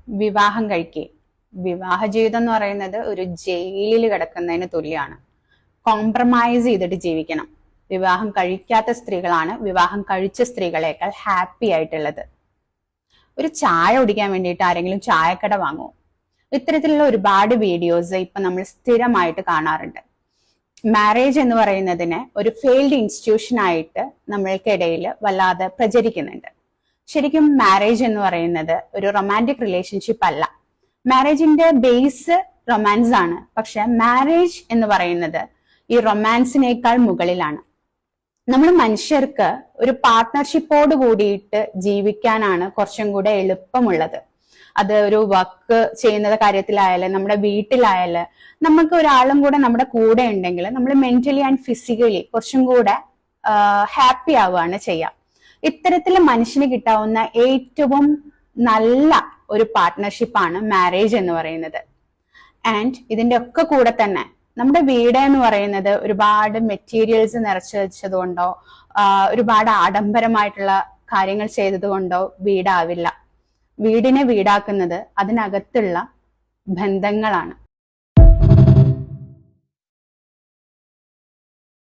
വിവാഹം കഴിക്കുക. വിവാഹ ജീവിതം എന്ന് പറയുന്നത് ഒരു ജയിലിൽ കിടക്കുന്നതിന് തുല്യമാണ്. കോംപ്രമൈസ് ചെയ്തിട്ട് ജീവിക്കണം. വിവാഹം കഴിക്കാത്ത സ്ത്രീകളാണ് വിവാഹം കഴിച്ച സ്ത്രീകളെക്കാൾ ഹാപ്പി ആയിട്ടുള്ളത്. ഒരു ചായ കുടിക്കാൻ വേണ്ടിയിട്ട് ആരെങ്കിലും ചായക്കട വാങ്ങുമോ? ഇത്തരത്തിലുള്ള ഒരുപാട് വീഡിയോസ് ഇപ്പൊ നമ്മൾ സ്ഥിരമായിട്ട് കാണാറുണ്ട്. മാരേജ് എന്ന് പറയുന്നതിനെ ഒരു ഫെയിൽഡ് ഇൻസ്റ്റിറ്റ്യൂഷൻ ആയിട്ട് നമ്മൾക്കിടയിൽ വല്ലാതെ പ്രചരിക്കുന്നുണ്ട്. ശരിക്കും മാരേജ് എന്ന് പറയുന്നത് ഒരു റൊമാൻറ്റിക് റിലേഷൻഷിപ്പ് അല്ല. മാരേജിന്റെ ബേസ് റൊമാൻസ് ആണ്. പക്ഷെ മാരേജ് എന്ന് പറയുന്നത് ഈ റൊമാൻസിനേക്കാൾ മുകളിലാണ്. നമ്മൾ മനുഷ്യർക്ക് ഒരു പാർട്ട്ണർഷിപ്പോട് കൂടിയിട്ട് ജീവിക്കാനാണ് കുറച്ചും കൂടെ എളുപ്പമുള്ളത്. അത് ഒരു വർക്ക് ചെയ്യുന്ന കാര്യത്തിലായാലും നമ്മുടെ വീട്ടിലായാലും നമുക്ക് ഒരാളും കൂടെ നമ്മുടെ കൂടെ ഉണ്ടെങ്കിൽ നമ്മൾ മെന്റലി ആൻഡ് ഫിസിക്കലി കുറച്ചും കൂടെ ഹാപ്പി ആവുകയാണ് ചെയ്യുക. ഇത്തരത്തിൽ മനുഷ്യന് കിട്ടാവുന്ന ഏറ്റവും നല്ല ഒരു പാർട്ട്ണർഷിപ്പാണ് മാരേജ് എന്ന് പറയുന്നത്. ആൻഡ് ഇതിന്റെ ഒക്കെ കൂടെ തന്നെ നമ്മുടെ വീട് എന്ന് പറയുന്നത് ഒരുപാട് മെറ്റീരിയൽസ് നിറച്ചു വെച്ചതുകൊണ്ടോ ഒരുപാട് ആഡംബരമായിട്ടുള്ള കാര്യങ്ങൾ ചെയ്തതുകൊണ്ടോ വീടാവില്ല. വീടിനെ വീടാക്കുന്നത് അതിനകത്തുള്ള ബന്ധങ്ങളാണ്.